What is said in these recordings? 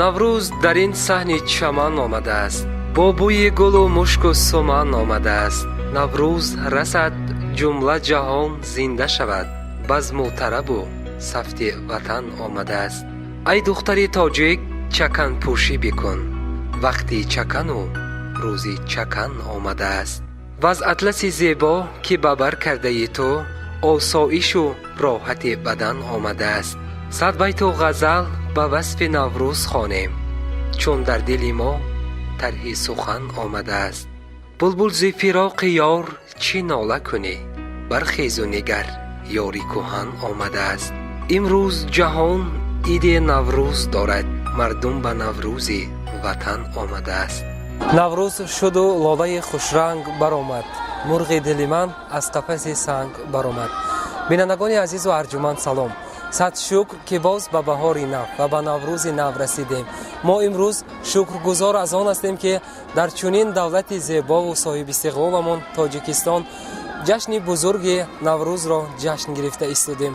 наврӯз дар ин саҳни чаман омаде аст, бо бӯи гулу мушку суман омаде аст. наврӯз расад, ҷумла ҷаҳон зинда шавад, базму тарабу сафти ватан омаде аст. ай духтари тоҷик, чаканпӯшӣ бикун, вақти чакану рӯзи чакан омаде аст. ваз атласи зебо ки ба бар кардаи ту, осоишу роҳати бадан омаде аст. сад байту ғазал ба васфи наврӯз хонем, чун дар дили мо тарҳи сухан омаде аст. булбул зи фироқи ёр чӣ нола кунӣ, бархезу нигар ёри кӯҳан омаде аст. имрӯз ҷаҳон иди наврӯз дорад, мардум ба наврӯзи ватан омаде аст. наврӯз шуду лолаи хушранг баромад, мурғи дили ман аз қафаси санг баромад. бинандагони азизу арҷуманд салом. сад шукр ки боз ба баҳори нав ва ба наврӯзи нав расидем. мо имрӯз шукргузор аз он ҳастем ки дар чунин давлати зебову соҳибистиқлоламон тоҷикистон ҷашни бузурги наврӯзро ҷашн гирифта истодем.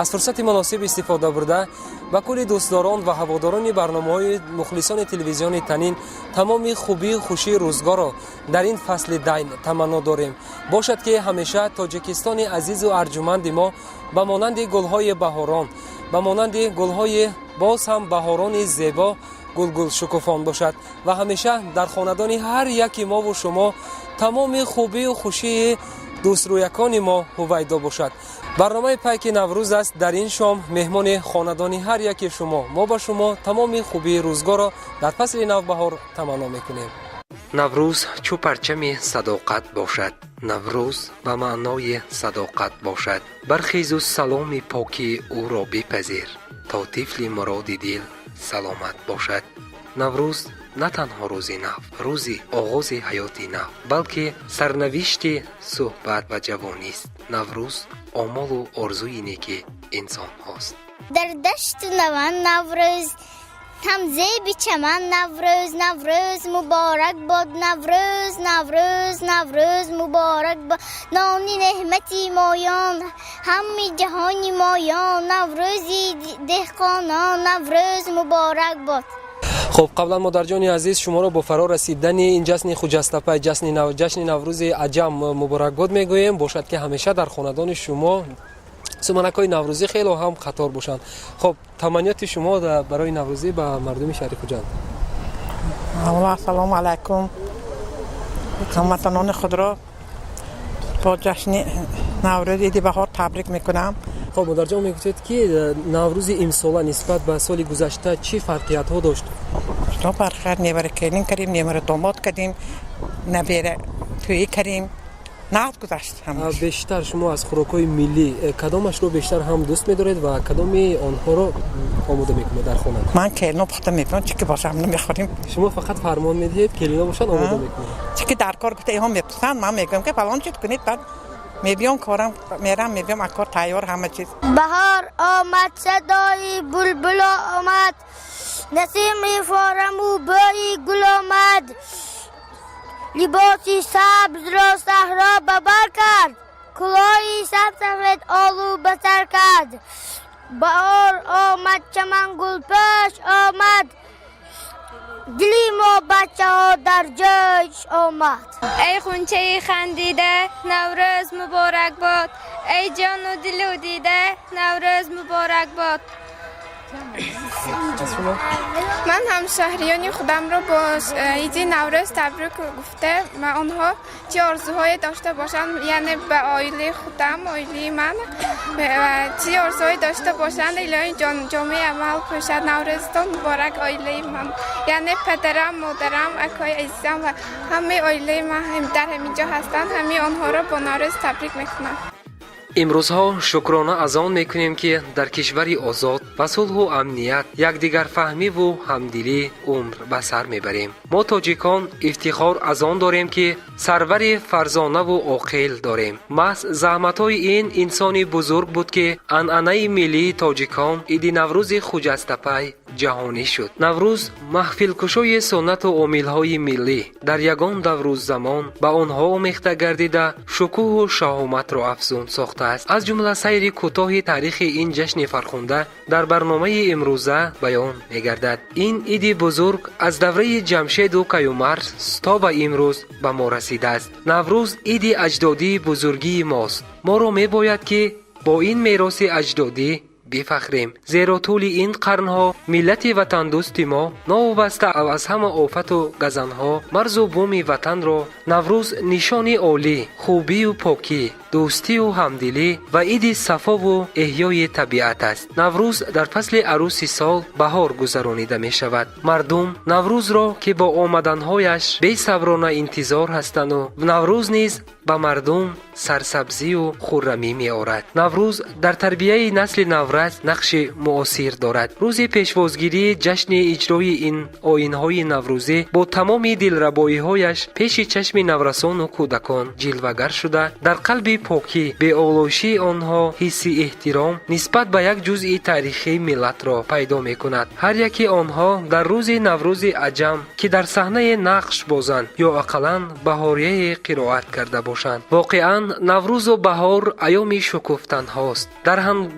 аз фурсати муносиб истифода бурда ба кулли дӯстдорон ва ҳаводорони барномаҳои мухлисони телевизиони Танин тамоми хубию хушии рӯзгорро дар ин фасли дайн таманно дорем. бошад ки ҳамеша тоҷикистони азизу арҷуманди мо ба монанди гулҳои баҳорон, ба монанди гулҳои боз ҳам баҳорони зебо гулгулшукуфон бошад ва ҳамеша дар хонадони ҳар яки мову шумо тамоми хубию хушии дӯстрӯякони мо ҳувайдо бошад. барномаи пайки наврӯз аст. дар ин шом меҳмони хонадони ҳар яки шумо, мо ба шумо тамоми хубии рӯзгорро дар фасли навбаҳор таманно мекунем. наврӯз чӯ парчами садоқат бошад, наврӯз ба маънои садоқат бошад. бархезу саломи покии ӯро бипазир, то тифли муроди дил саломат бошад. наврӯз на танҳо рӯзи нав, рӯзи оғози ҳаёти нав, балки сарнавишти суҳбат ва ҷавонист. наврӯз омолу орзуи неки инсонҳост. дар дашту наван наврӯз, ҳамзеби чаман наврӯз, наврӯз муборак бод, наврӯз, наврӯз, наврӯз муборак бод. нони неҳмати моён, ҳамми ҷаҳони моён, наврӯзи деҳқонон, наврӯз муборак бод. хуб, қаблан модарҷони азиз, шуморо бо фаро расидани ин ҷасни хуҷастапай, ҷашни наврӯзи аҷам муборакбод мегӯем. бошад ки ҳамеша дар хонадони шумо суманакҳои наврӯзӣ хело ҳам қатор бошанд. хуб, таманниёти шумо барои наврӯзӣ ба мардуми шаҳри Хуҷанд. ассалому алайкум. ҳамватанони худро бо ҷашни наврӯз иди баҳор табрик мекунам. хуб, модарҷон, мегӯед ки наврӯзи имсола нисбат ба соли гузашта чӣ фарқиятҳо дошт? то бархар невара келин кардим, невара домод кардим, набера тӯӣ кардим. нағд гузашт. бештар шумо аз хӯрокҳои миллӣ кадомашро бештар ҳам дӯст медоред ва кадоми онҳоро омода мекунед дар хона? ман келино пухта мекунам, чӣ ки боша ҳамна мехӯрем. шумо фақат фармон медиҳед, келино бошад омода мекунед? чӣ ки дар кор гуфта иҳо меписанд, ман мегӯям ки фалон чиз кунед, баъд мебиём корам мерам, мебиём акор тайёр ҳама чиз. баҳор омад, садои булбуло омад, насими фораму бӯи гул омад. либоси сабзро саҳро ба бар кард, кулои сабсафед олу ба сар кард. баҳор омад, чаман гулпӯш омад, дили мо бачаҳо дар ҷӯш омад. ای خونچه خندیده نوروز مبارک باد، ای جان و دل و دیده نوروز مبارک باد. من همشهریان خودم رو با عید نوروز تبریک گفته. من آنها چه آرزوهایی داشته باشند، یعنی به عائله خودم، عائله من چه آرزوهایی داشته باشند، الهی جامعه عمل باشد. نوروزتان مبارک عائله من، یعنی پدرم، مادرم، اکای عزیزم و همه عائله من در همینجا هستند. همه آنها رو با نوروز تبریک میکنم. имрӯзҳо шукрона аз он мекунем ки дар кишвари озод ба сулҳу амният, якдигарфаҳмиву ҳамдилӣ умр ба сар мебарем. мо тоҷикон ифтихор аз он дорем ки сарвари фарзонаву оқил дорем. маҳз заҳматҳои ин инсони бузург буд ки анъанаи миллии тоҷикон иди наврӯзи хуҷастапай جهانی شد. نوروز محفل کشوی سنت و امیل‌های ملی در یگان دور و زمان با آنها آمیخته گردیده شکوه و شهامت را افزون ساخته است. از جمله سیر کوتاه تاریخ این جشن فرخنده در برنامه امروزه بیان می‌گردد. این عید بزرگ از دوره جمشید و کیومرث تا به امروز به ما رسیده است. نوروز عید اجدادی بزرگی ماست. ما را می‌باید که با این میراث اجدادی بفخریم، زیرا طول این قرنها ملت وطن دوست ما نوابسته از همه آفت و گزنها مرز و بوم وطن را نوروز نشانی عالی خوبی و پاکی، دوستی و همدلی و عید صفا و احیای طبیعت است. نوروز در فصل عروسی سال بهار گذرانیده می شود. مردم نوروز را که با آمدنهایش بی صبرانه انتظار هستند و نوروز نیز به مردم سرسبزی و خرمی می آورد. نوروز در تربیه نسل نورز نقش مؤثر دارد. روز پیشوازگیری جشن اجرای این آیین‌های نوروزی با تمام دلربایی‌هایش پیش چشم نورسان و کودکان جلوه‌گر شده در قلب پاکی به آلایشی آنها حس احترام نسبت به یک جزء تاریخی ملت را پیدا می‌کند. هر یکی آنها در روز نوروز عجم که در صحنه نقش بازند یا اقلاً بهاریه قرائت کرده باشند. واقعاً نوروز و بهار ایام شکفتن هاست.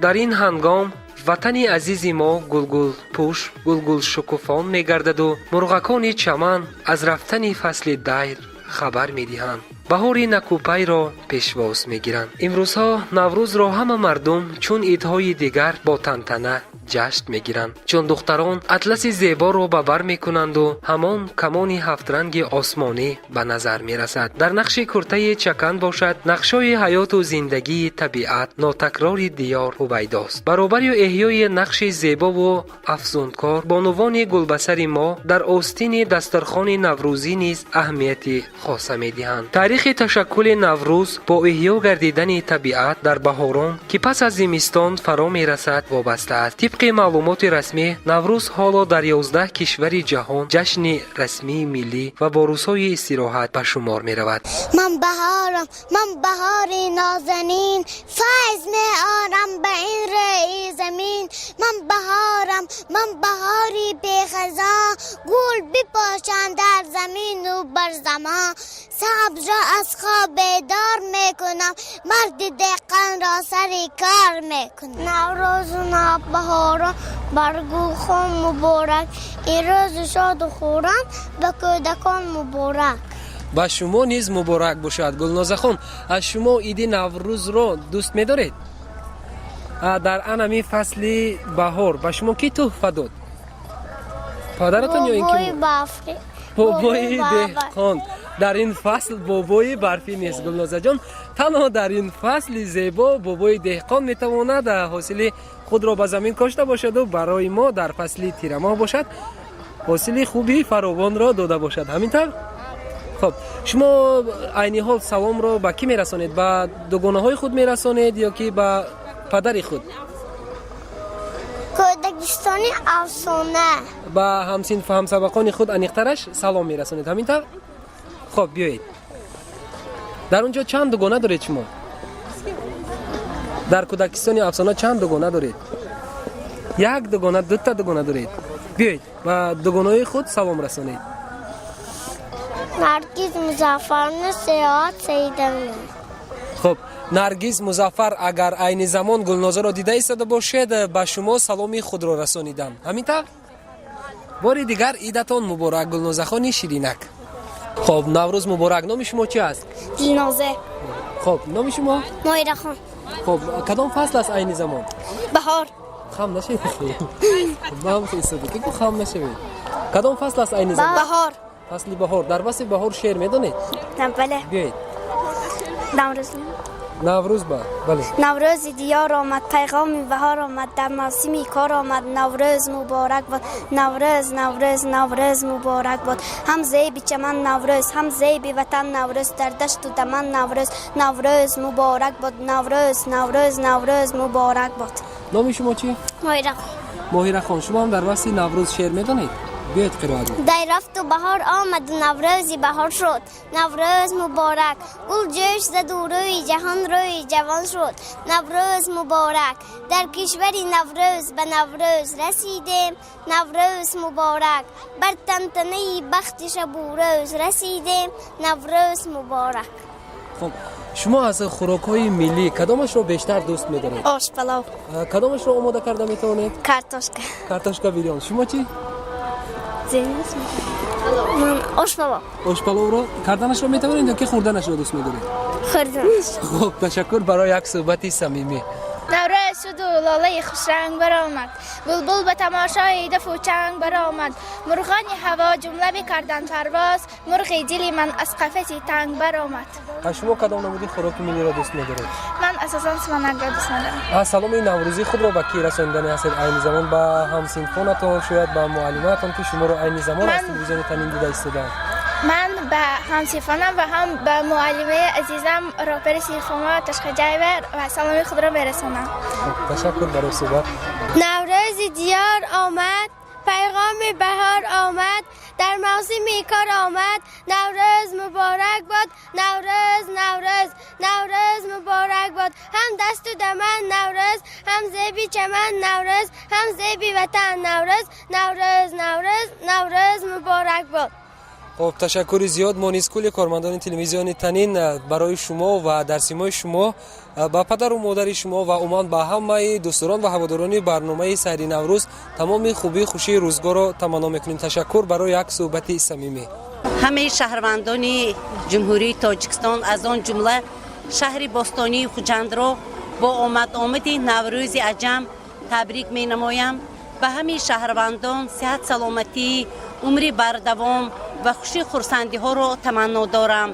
در این هنگام وطن عزیز ما گلگل پوش گلگل شکوفان می‌گردد و مرغکان چمن از رفتن فصل دیر خبر می‌دهند. بهاری نکوپی را پیشواز می‌گیرند. امروزها نوروز را همه مردم چون عیدهای دیگر با تنتنه جشن می‌گیرند. چون دختران اطلس زیبا را به بر می‌کنند و همان کمان هفت رنگ آسمانی به نظر می‌رسد. در نقش کرته چکن باشد نقشای حیات و زندگی طبیعت ناتکرار دیار هویداست. برابر احیای نقش زیبا و افزونکار بانوان گلبسر ما در آستین دسترخوان نوروزی نیز اهمیت خاصه می‌دهند. تاریخ تشکل نوروز با احیا گردیدن طبیعت در بهاران که پس از زمستان فرا می‌رسد وابسته است. طبق معلومات رسمی نوروز حالا در 11 کشور جهان جشن رسمی ملی و با روزهای استراحت به شمار می‌رود. من بهارم، من بهاری نازنین، فیض می آرم به این رای زمین. من بهارم، من بهاری بی خزان، گل بپاشند در زمین و بر زمان. سبز را از خواب بیدار میکنم، مرد دهقان را سر کار میکنم. نوروز و بهاران برگو خون مبارک، این روز شاد و خورم به کودکان مبارک. با شما نیز مبارک باشد. گلنازه خان، از شما عید نوروز را دوست می‌دارید؟ در انمی فصل بهار با شما کی تحفه داد؟ پدرتون یا اینکه بابای دهقان؟ در این فصل بابای برفی نیست گلنازه جان، تنها در این فصل زیبا بابای دهقان میتواند حاصل خود را به زمین کاشته باشد و برای ما در فصل تیر ماه باشد حاصل خوبی فراوان را داده باشد. همینطور؟ خب شما عینی حال سلام را به کی میرسانید؟ به دوگانه های خود میرسانید یا که به پدر خود؟ کودکستانی افسانه. به همسین و همسبقان خود انیخترش سلام میرسانید. همینطور؟ خب بیایید. در اونجا چند دوگانه دارید شما؟ در کودکستان افسانه چند دوگانه دارید؟ یک دوگانه، دو تا دوگانه دارید. بیایید و دوگانه خود سلام رسانید. نرگس مظفر سیاد سیدم. خب نرگس مظفر اگر عین زمان گلنازه را دیده ایستاده باشد به شما سلامی خود را رسانیدم. همینطور؟ باری دیگر عیدتان مبارک گلنازه خان شیرینک. خب نوروز مبارک. نام شما چی است؟ دینازه. خب نام شما؟ مایره خان. خب کدام فصل است عین زمان؟ بهار. خام نشید. مام ایستاده که خام نشید. کدام فصل است عین زمان؟ بهار. فصل بهار. در وصف بهار شعر میدونید؟ بله. بیایید. نوروز بله. نوروز دیار آمد، پیغام بهار آمد، در موسمی کار آمد. نوروز مبارک باد، نوروز نوروز نوروز مبارک باد. هم زیب چمن نوروز، هم زیب وطن نوروز، در دشت و دمن نوروز. نوروز مبارک باد، نوروز نوروز نوروز مبارک باد. نام شما چی؟ ماهیره. ماهیره خان. شما هم در وصف نوروز شعر میدونید؟ بیایید قرائت کنید. دی رفت و بهار آمد و نوروزی بهار شد، نوروز مبارک. گل جوش زد و روی جهان روی جوان شد، نوروز مبارک. در کشوری نوروز به نوروز رسیدیم، نوروز مبارک. بر تنتنه بخت شب و روز رسیدیم، نوروز مبارک. خب شما از خوراک‌های ملی کدامش رو بیشتر دوست می‌دارید؟ آش پلو، کدامش رو آماده کرده میتونید؟ کارتوشکا. کارتوشکا بیریان. شما چی؟ من آش پلو. آش پلو رو کردنش رو میتونید یا که خوردنش رو دوست می‌دارید؟ خوردنش. خب تشکر برای یک صحبت صمیمی. نوروز شد و لاله خوش رنگ برآمد، بلبل به تماشای دف و چنگ برآمد. مرغان هوا جمله بکردند پرواز، مرغ دلی من از قفسی تنگ برآمد. شما کدام نمودی خوراک ملی را دوست می‌دارید؟ من اساساً سمنک را دوست ندارم. سلام نوروزی خود را به کی رساندنی هستید؟ عین زمان به همسنفانتان، شاید به معلماتان که شما رو عین زمان از تلویزیون تنین دیده ایستادند. من به همسیفانم و هم به معلمه عزیزم راپر سیرفاما تشخجایور و سلامی خود را برسانم. تشکر برای صحبت. نوروز دیار آمد، پیغام بهار آمد، در موسم کار آمد. نوروز مبارک باد، نوروز نوروز نوروز مبارک باد. هم دست و دمن نوروز، هم زیبی چمن نوروز، هم زیبی وطن نوروز، نوروز نوروز نوروز مبارک باد. خب تشکر زیاد. ما نیز کل کارمندان تلویزیون تنین برای شما و در سیمای شما، با پدر و مادر شما و عموما با همه دوستان و هواداران برنامه سحری نوروز تمام خوبی خوشی روزگار را تمنا میکنیم. تشکر برای یک صحبت صمیمی. همه شهروندان جمهوری تاجیکستان از آن جمله شهر باستانی خوجند را با آمد نوروز عجم تبریک می نمایم. به همه شهروندان صحت سلامتی، عمری بردوام و خوشی خورسندی ها را تمنا دارم.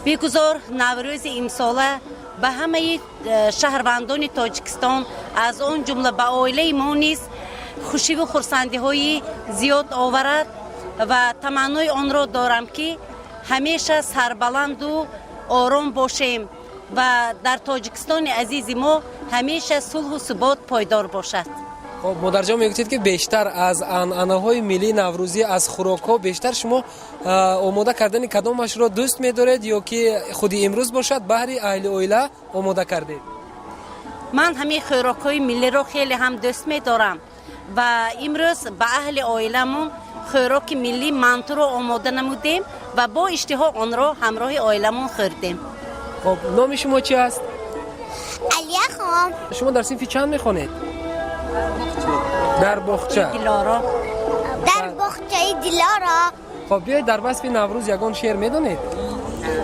بیگذار نوروز امساله به همه شهروندان تاجیکستان از آن جمله به عائله ما نیز خوشی و خورسندی های زیاد آورد و تمنای آن را دارم که همیشه سربلند و آرام باشیم و در تاجیکستان عزیز ما همیشه صلح و ثبات پایدار باشد. خب مادر جان میگویید که بیشتر از عنعنه‌های ملی نوروزی، از خوراک‌ها بیشتر شما آماده کردن کدامش را دوست می‌دارید یا که خودی امروز باشد بهر اهل عائله آماده کردید؟ من همین خوراک‌های ملی را خیلی هم دوست می‌دارم و امروز به اهل عائله‌مون خوراک ملی منتو را آماده نمودیم و با اشتها آن را همراه عائله‌مون خوردیم. خب نام شما چی است؟ علیه خان. شما در صنف چند می‌خوانید؟ در باغچه. دیلارا. در باغچه دیلارا. خب بیایید در وصف نوروز یگان شعر می‌دانید؟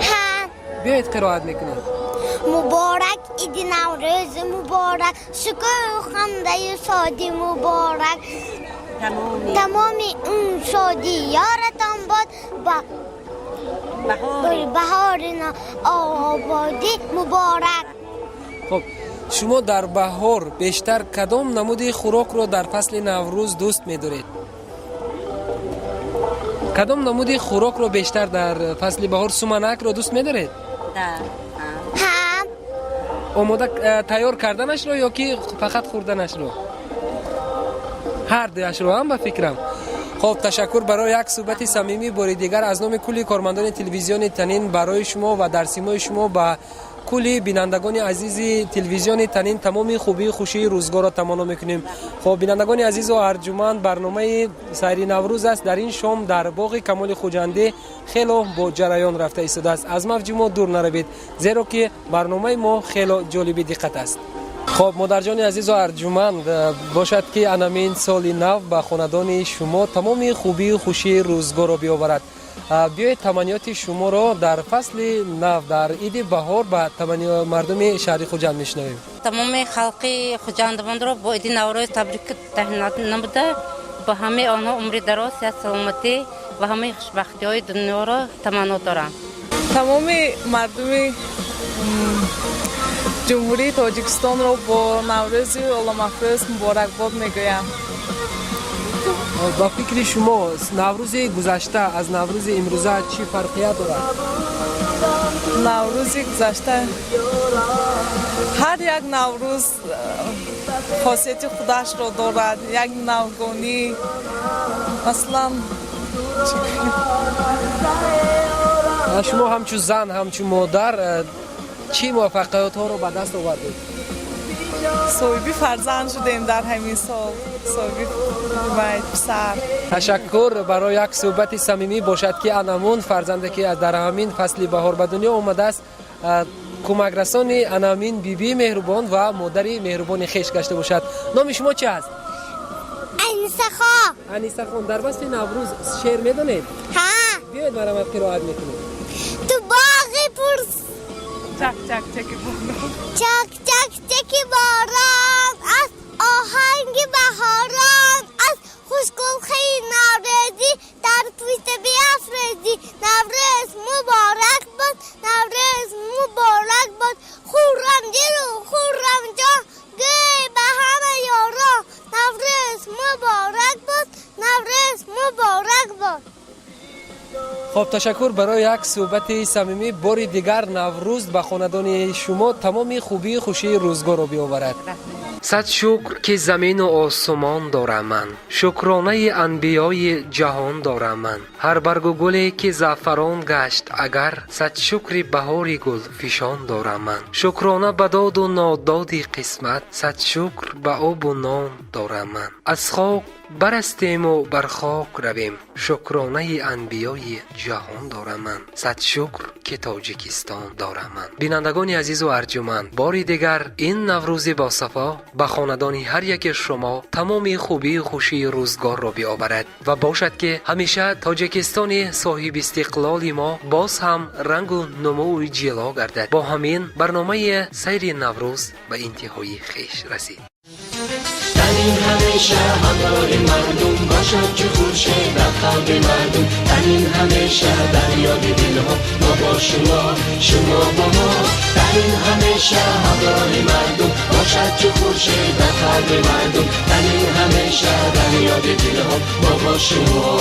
ها. بیایید قرائت می‌کنید. مبارک عید نوروز مبارک، شکر و خنده شادی مبارک. تمام اون شادی یارتان باد، بهار آبادی مبارک. خب شما در بهار بیشتر کدام نمود خوراک رو در فصل نوروز دوست می‌دارید؟ کدام نمود خوراک رو بیشتر در فصل بهار سمنک رو دوست می‌دارید؟ هم آماده تیار کردنش رو یا که فقط خوردنش رو؟ هر دوش رو هم به فکرم. خب تشکر برای یک صحبت صمیمی بار دیگر از نام کلی کارمندان تلویزیون تنین برای شما و در سیمای شما با کلی بینندگان عزیز تلویزیون تنین تمامی خوبی خوشی روزگار را تمنا میکنیم. خب بینندگان عزیز و ارجمند، برنامه سحری نوروز است در این شام در باغ کمال خوجنده خیلی با جریان رفته ایستاده است. از موج ما دور نروید زیرا که برنامه ما خیلی جالب دقت است. خب مادر جان عزیز و ارجمند، باشد که انامین سال نو به خاندان شما تمام خوبی و خوشی روزگار را بیاورد. بیایید تمنیات شما را در فصل نو در عید بهار به تمنیات مردم شهر خوجند میشنویم. تمام خلق خوجندمان را با عید نوروز تبریک تهنیت نموده، با همه آنها عمر دراز، صحت سلامتی و همه خوشبختی های دنیا را تمنا دارم. تمام مردم جمهوری تاجیکستان را با نوروز اولامفروز مبارکباد میگویم. با فکر شما نوروز گذشته از نوروز امروزه چی فرقیت دارد؟ نوروزی گذشته هر یک نوروز خاصیت خودش رو دارد. یک نوگانی مثلا شما همچون زن همچون مادر چی موفقیت ها رو به دست آوردید؟ صاحبی فرزند شدیم در همین سال، صاحبی پسر. تشکر برای یک صحبت صمیمی باشد که انمون فرزنده که در همین فصل بهار به دنیا آمده است کمک رسان انامین بیبی مهربان و مادری مهربان خیش گشته باشد. نام شما چی است؟ انیسه خان. انیسه خان. در وصف نوروز شعر میدونید؟ ها. بیاید برام قرائت میکنید. تو باغی پرس چک چک چک باران، چک چک چک باران از آهنگ بهاران از خوشگلخی نوروزی در پوست بیافریزی. نوروز مبارک باد، نوروز مبارک باد، خورم دل و خورم جان گی به همه یاران. نوروز مبارک باد، نوروز مبارک باد. خب تشکر برای یک صحبت صمیمی. بار دیگر نوروز به خاندان شما تمام خوبی خوشی روزگار رو بیاورد. صد شکر که زمین و آسمان دارم من، شکرانه انبیای جهان دارم من. هر برگ و گلی که زعفران گشت اگر، صد شکر بهاری گل فشان دارم من. شکرانه به داد و نادادی قسمت، صد شکر به آب و نان دارم من. از خاک برستیم و بر خاک رویم، شکرانه انبیای جهان دارم من. صد شکر که تاجیکستان دارم من. بینندگان عزیز و ارجمند، باری دیگر این نوروز با صفا به خاندان هر یک شما تمام خوبی و خوشی روزگار را بیاورد و باشد که همیشه تاجیکستان صاحب استقلال ما باز هم رنگ و نمو و جلوه گردد. با همین برنامه سیر نوروز به انتهای خویش رسید. تنین همیشه همراه مردم باشد که خورشید در قلب مردم. تنین همیشه در یاد دلها ما با شما، شما با ما. تنین همیشه همراه مردم باشد که خورشید در قلب مردم. تنین همیشه در یاد دلها ما با شما.